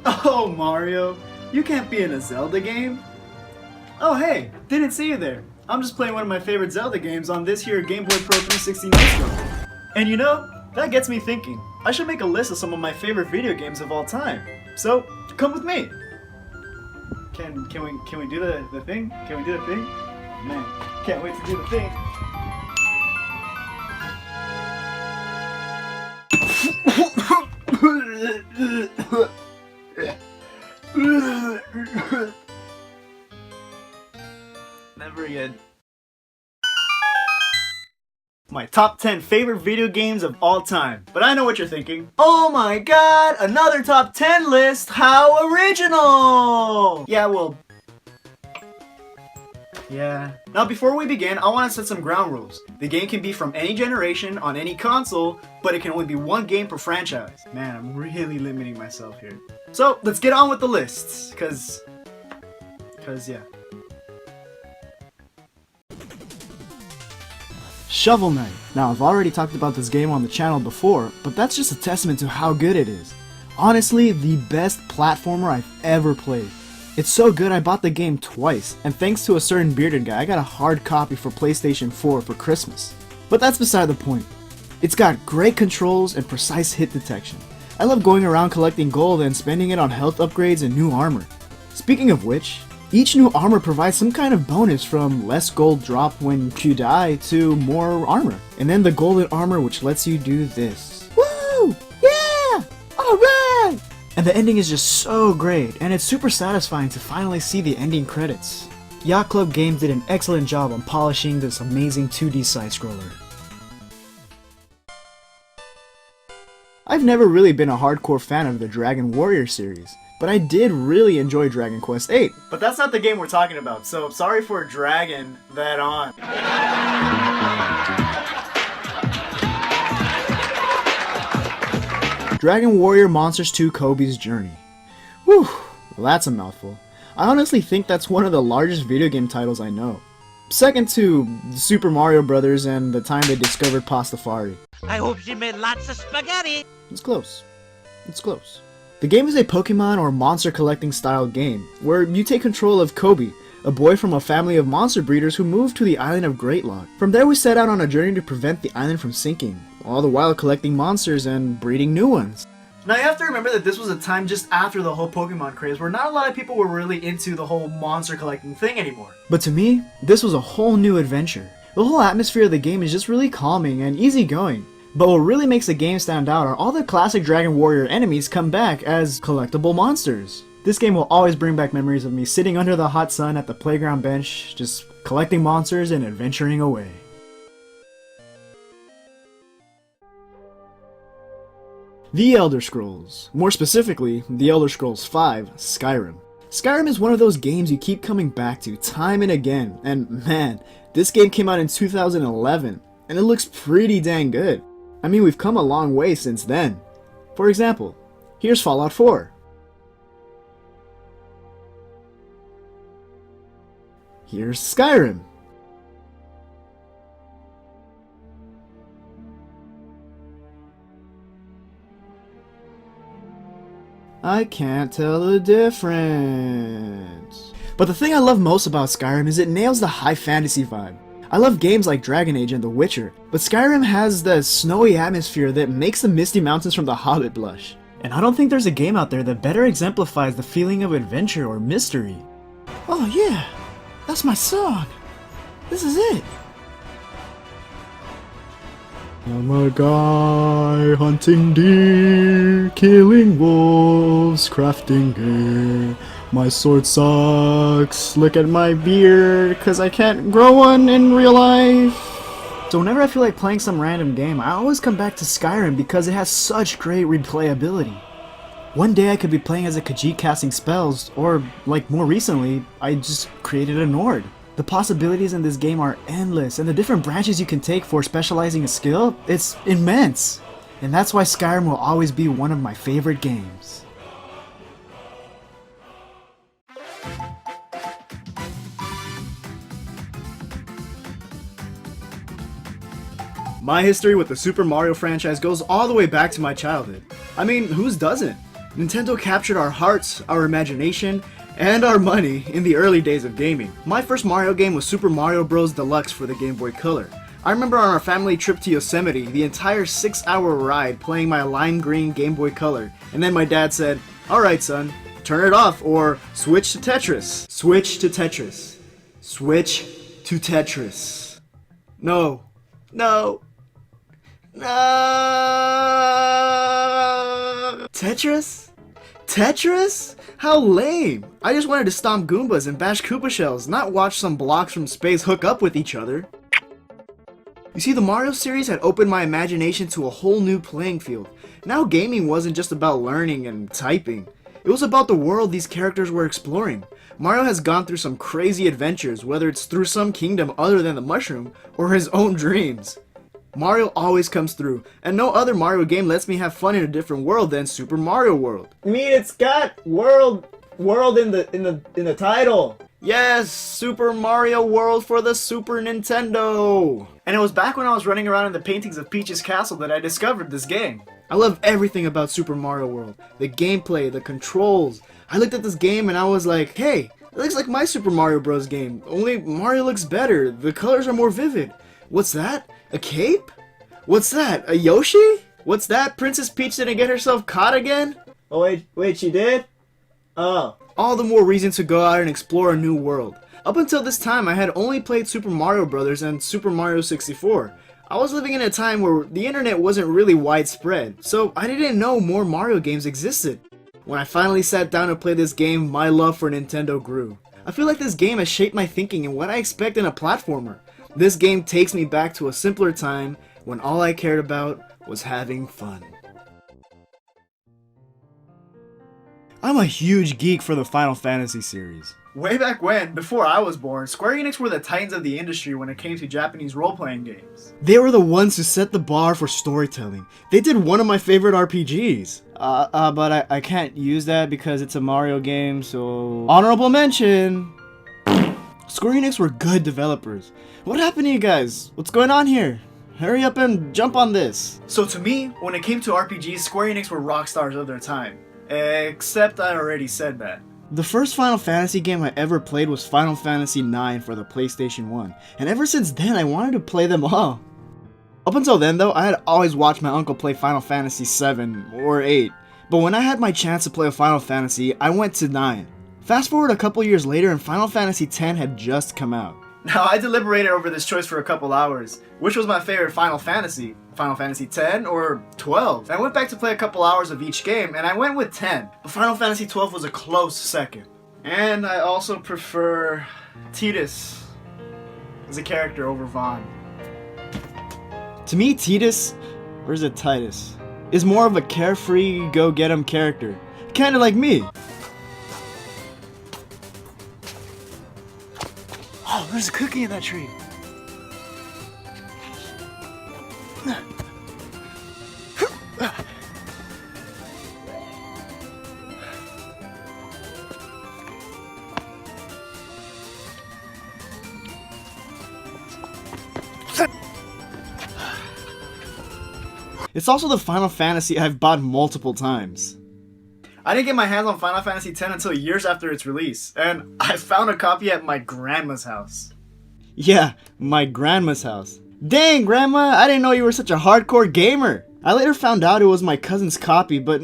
Oh, Mario, you can't be in a Zelda game? Oh, hey, didn't see you there. I'm just playing one of my favorite Zelda games on this here Game Boy Pro 360 Nitro. And you know, that gets me thinking. I should make a list of some of my favorite video games of all time. So, come with me. Can we do the thing? Can we do the thing? Man, can't wait to do the thing. Never again. My top 10 favorite video games of all time. But I know what you're thinking. Oh my god, another top 10 list! How original! Yeah. Now before we begin, I want to set some ground rules. The game can be from any generation, on any console, but it can only be one game per franchise. Man, I'm really limiting myself here. So, let's get on with the lists, cause yeah. Shovel Knight. Now, I've already talked about this game on the channel before, but that's just a testament to how good it is. Honestly, the best platformer I've ever played. It's so good I bought the game twice, and thanks to a certain bearded guy, I got a hard copy for PlayStation 4 for Christmas. But that's beside the point. It's got great controls and precise hit detection. I love going around collecting gold and spending it on health upgrades and new armor. Speaking of which, each new armor provides some kind of bonus, from less gold drop when you die to more armor. And then the golden armor, which lets you do this. Woo! Yeah! Alright! And the ending is just so great, and it's super satisfying to finally see the ending credits. Yacht Club Games did an excellent job on polishing this amazing 2D side-scroller. I've never really been a hardcore fan of the Dragon Warrior series, but I did really enjoy Dragon Quest VIII. But that's not the game we're talking about, so sorry for dragging that on. Dragon Warrior Monsters 2 Kobe's Journey. Whew, well, that's a mouthful. I honestly think that's one of the largest video game titles I know. Second to Super Mario Brothers and the time they discovered Pastafari. I hope she made lots of spaghetti! It's close. It's close. The game is a Pokemon or monster collecting style game, where you take control of Kobe, a boy from a family of monster breeders who moved to the island of Great Lock. From there we set out on a journey to prevent the island from sinking, all the while collecting monsters and breeding new ones. Now you have to remember that this was a time just after the whole Pokemon craze, where not a lot of people were really into the whole monster collecting thing anymore. But to me, this was a whole new adventure. The whole atmosphere of the game is just really calming and easygoing. But what really makes the game stand out are all the classic Dragon Warrior enemies come back as collectible monsters. This game will always bring back memories of me sitting under the hot sun at the playground bench, just collecting monsters and adventuring away. The Elder Scrolls. More specifically, The Elder Scrolls V, Skyrim. Skyrim is one of those games you keep coming back to time and again, and man, this game came out in 2011, and it looks pretty dang good. I mean, we've come a long way since then. For example, here's Fallout 4. Here's Skyrim. I can't tell the difference. But the thing I love most about Skyrim is it nails the high fantasy vibe. I love games like Dragon Age and The Witcher, but Skyrim has the snowy atmosphere that makes the misty mountains from The Hobbit blush. And I don't think there's a game out there that better exemplifies the feeling of adventure or mystery. Oh yeah, that's my song. This is it. I'm a guy hunting deer, killing wolves, crafting gear. My sword sucks, look at my beard, cause I can't grow one in real life. So whenever I feel like playing some random game, I always come back to Skyrim because it has such great replayability. One day I could be playing as a Khajiit casting spells, or like more recently, I just created a Nord. The possibilities in this game are endless, and the different branches you can take for specializing a skill, it's immense. And that's why Skyrim will always be one of my favorite games. My history with the Super Mario franchise goes all the way back to my childhood. I mean, whose doesn't? Nintendo captured our hearts, our imagination, and our money in the early days of gaming. My first Mario game was Super Mario Bros. Deluxe for the Game Boy Color. I remember on our family trip to Yosemite, the entire 6-hour ride playing my lime green Game Boy Color, and then my dad said, "Alright son, turn it off or switch to Tetris." Switch to Tetris. Switch to Tetris. No. No. No. Tetris? Tetris? How lame! I just wanted to stomp Goombas and bash Koopa shells, not watch some blocks from space hook up with each other. You see, the Mario series had opened my imagination to a whole new playing field. Now gaming wasn't just about learning and typing. It was about the world these characters were exploring. Mario has gone through some crazy adventures, whether it's through some kingdom other than the mushroom, or his own dreams. Mario always comes through, and no other Mario game lets me have fun in a different world than Super Mario World. I mean, it's got world in the title. Yes, Super Mario World for the Super Nintendo! And it was back when I was running around in the paintings of Peach's castle that I discovered this game. I love everything about Super Mario World. The gameplay, the controls. I looked at this game and I was like, hey, it looks like my Super Mario Bros. Game, only Mario looks better. The colors are more vivid. What's that? A cape? What's that? A Yoshi? What's that? Princess Peach didn't get herself caught again? Oh wait, she did? Oh. All the more reason to go out and explore a new world. Up until this time, I had only played Super Mario Bros. And Super Mario 64. I was living in a time where the internet wasn't really widespread, so I didn't know more Mario games existed. When I finally sat down to play this game, my love for Nintendo grew. I feel like this game has shaped my thinking and what I expect in a platformer. This game takes me back to a simpler time when all I cared about was having fun. I'm a huge geek for the Final Fantasy series. Way back when, before I was born, Square Enix were the titans of the industry when it came to Japanese role-playing games. They were the ones who set the bar for storytelling. They did one of my favorite RPGs. But I can't use that because it's a Mario game, so... Honorable mention! Square Enix were good developers. What happened to you guys? What's going on here? Hurry up and jump on this. So to me, when it came to RPGs, Square Enix were rock stars of their time. Except I already said that. The first Final Fantasy game I ever played was Final Fantasy IX for the PlayStation 1, and ever since then I wanted to play them all. Up until then though, I had always watched my uncle play Final Fantasy 7 or 8, but when I had my chance to play a Final Fantasy, I went to 9. Fast forward a couple years later and Final Fantasy X had just come out. Now I deliberated over this choice for a couple hours. Which was my favorite Final Fantasy? Final Fantasy X or 12? I went back to play a couple hours of each game and I went with 10. But Final Fantasy 12 was a close second. And I also prefer Tidus as a character over Vaughn. To me, Tidus, or is it Titus, is more of a carefree, go-get-em character. Kinda like me. Oh, there's a cookie in that tree. It's also the Final Fantasy I've bought multiple times. I didn't get my hands on Final Fantasy X until years after its release, and I found a copy at my grandma's house. Yeah, my grandma's house. Dang, Grandma, I didn't know you were such a hardcore gamer. I later found out it was my cousin's copy, but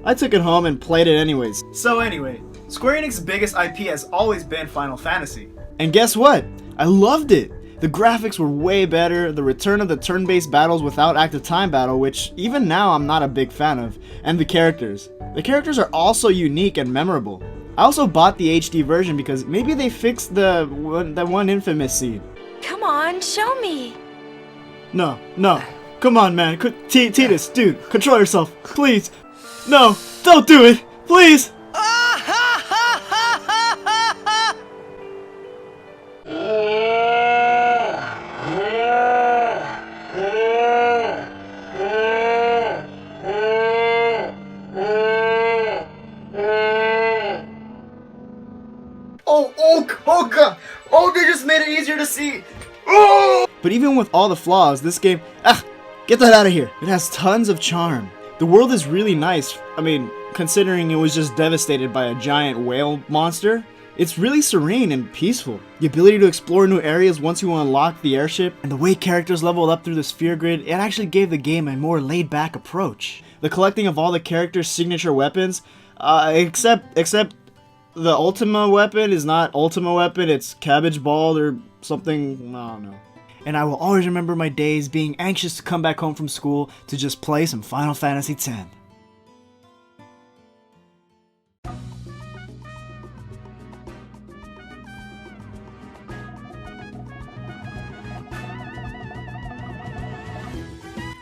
I took it home and played it anyways. So anyway, Square Enix's biggest IP has always been Final Fantasy. And guess what? I loved it. The graphics were way better, the return of the turn-based battles without active time battle, which even now I'm not a big fan of, and the characters. The characters are also unique and memorable. I also bought the HD version because maybe they fixed the one infamous scene. Come on, show me. No. Come on, man. Tidus, dude, control yourself. Please. No, don't do it. Please. Oh god! Oh, they just made it easier to see! Oh! But even with all the flaws, this game... get that out of here! It has tons of charm. The world is really nice. I mean, considering it was just devastated by a giant whale monster, it's really serene and peaceful. The ability to explore new areas once you unlock the airship, and the way characters leveled up through the sphere grid, it actually gave the game a more laid-back approach. The collecting of all the characters' signature weapons, except the Ultima weapon is not Ultima weapon, it's Cabbage Ball or something, I don't know. And I will always remember my days being anxious to come back home from school to just play some Final Fantasy X.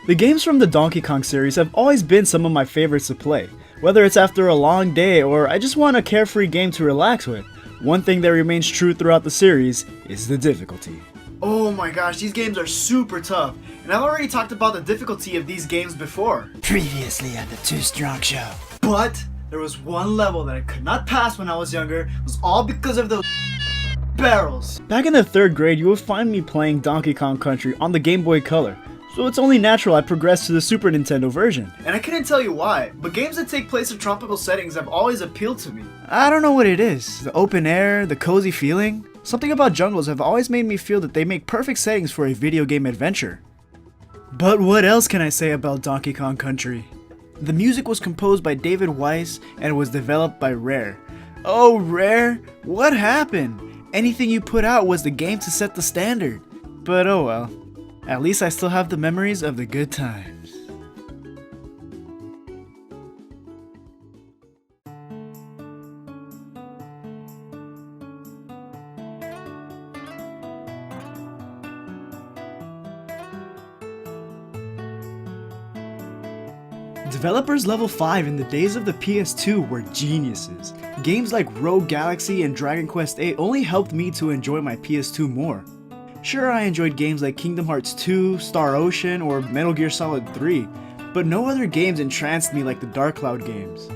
The games from the Donkey Kong series have always been some of my favorites to play, whether it's after a long day or I just want a carefree game to relax with. One thing that remains true throughout the series is the difficulty. Oh my gosh, these games are super tough, and I've already talked about the difficulty of these games before. Previously on the 2Stronkk Show. But there was one level that I could not pass when I was younger. It was all because of those barrels. Back in the 3rd grade, you would find me playing Donkey Kong Country on the Game Boy Color. So it's only natural I progressed to the Super Nintendo version. And I couldn't tell you why, but games that take place in tropical settings have always appealed to me. I don't know what it is. The open air, the cozy feeling. Something about jungles have always made me feel that they make perfect settings for a video game adventure. But what else can I say about Donkey Kong Country? The music was composed by David Weiss and was developed by Rare. Oh, Rare? What happened? Anything you put out was the game to set the standard. But oh well. At least I still have the memories of the good times. Developers level 5 in the days of the PS2 were geniuses. Games like Rogue Galaxy and Dragon Quest VIII only helped me to enjoy my PS2 more. Sure, I enjoyed games like Kingdom Hearts 2, Star Ocean, or Metal Gear Solid 3, but no other games entranced me like the Dark Cloud games.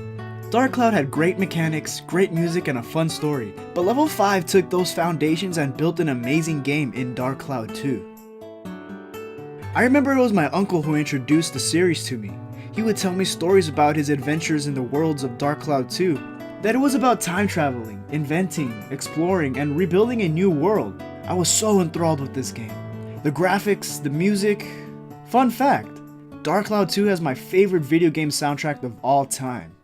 Dark Cloud had great mechanics, great music, and a fun story, but Level 5 took those foundations and built an amazing game in Dark Cloud 2. I remember it was my uncle who introduced the series to me. He would tell me stories about his adventures in the worlds of Dark Cloud 2, that it was about time traveling, inventing, exploring, and rebuilding a new world. I was so enthralled with this game. The graphics, the music. Fun fact, Dark Cloud 2 has my favorite video game soundtrack of all time.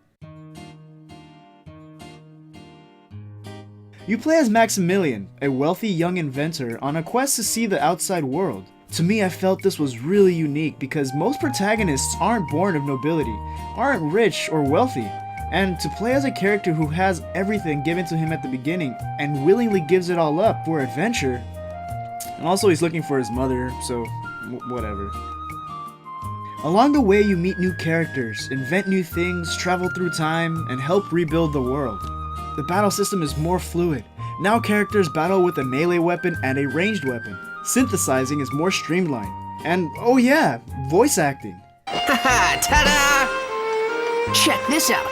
You play as Maximilian, a wealthy young inventor on a quest to see the outside world. To me, I felt this was really unique because most protagonists aren't born of nobility, aren't rich or wealthy. And to play as a character who has everything given to him at the beginning and willingly gives it all up for adventure, and also he's looking for his mother, so whatever. Along the way you meet new characters, invent new things, travel through time, and help rebuild the world. The battle system is more fluid. Now characters battle with a melee weapon and a ranged weapon. Synthesizing is more streamlined. And oh yeah, voice acting. Haha, ta-da! Check this out.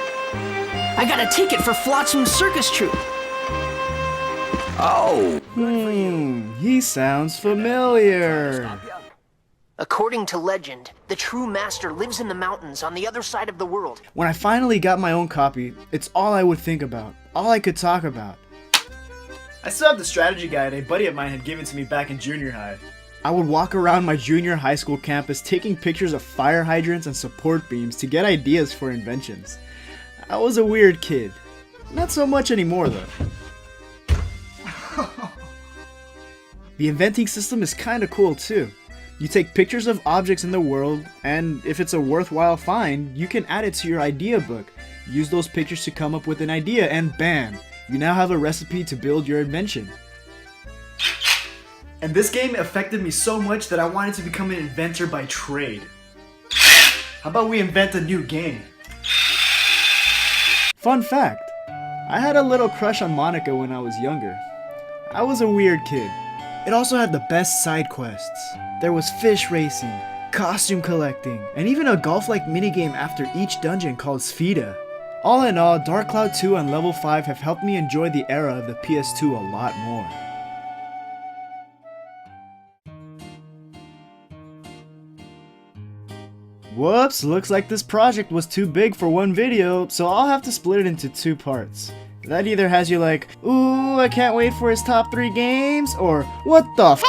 I got a ticket for Flotsam Circus Troupe. Oh. He sounds familiar. According to legend, the true master lives in the mountains on the other side of the world. When I finally got my own copy, it's all I would think about, all I could talk about. I still have the strategy guide a buddy of mine had given to me back in junior high. I would walk around my junior high school campus taking pictures of fire hydrants and support beams to get ideas for inventions. I was a weird kid. Not so much anymore though. The inventing system is kinda cool too. You take pictures of objects in the world, and if it's a worthwhile find, you can add it to your idea book. Use those pictures to come up with an idea, and bam! You now have a recipe to build your invention. And this game affected me so much that I wanted to become an inventor by trade. How about we invent a new game? Fun fact, I had a little crush on Monica when I was younger. I was a weird kid. It also had the best side quests. There was fish racing, costume collecting, and even a golf-like minigame after each dungeon called Sfida. All in all, Dark Cloud 2 and Level 5 have helped me enjoy the era of the PS2 a lot more. Whoops, looks like this project was too big for one video, so I'll have to split it into 2 parts. That either has you like, ooh, I can't wait for his top 3 games, or what the f***,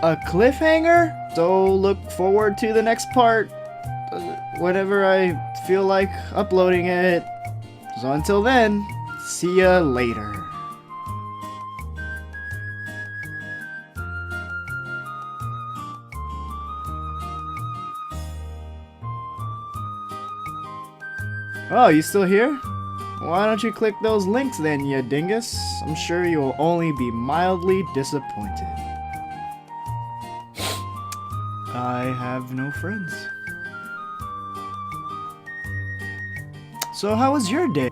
a cliffhanger? So look forward to the next part, whenever I feel like uploading it. So until then, see ya later. Oh, you still here? Why don't you click those links then, you dingus? I'm sure you'll only be mildly disappointed. I have no friends. So how was your day?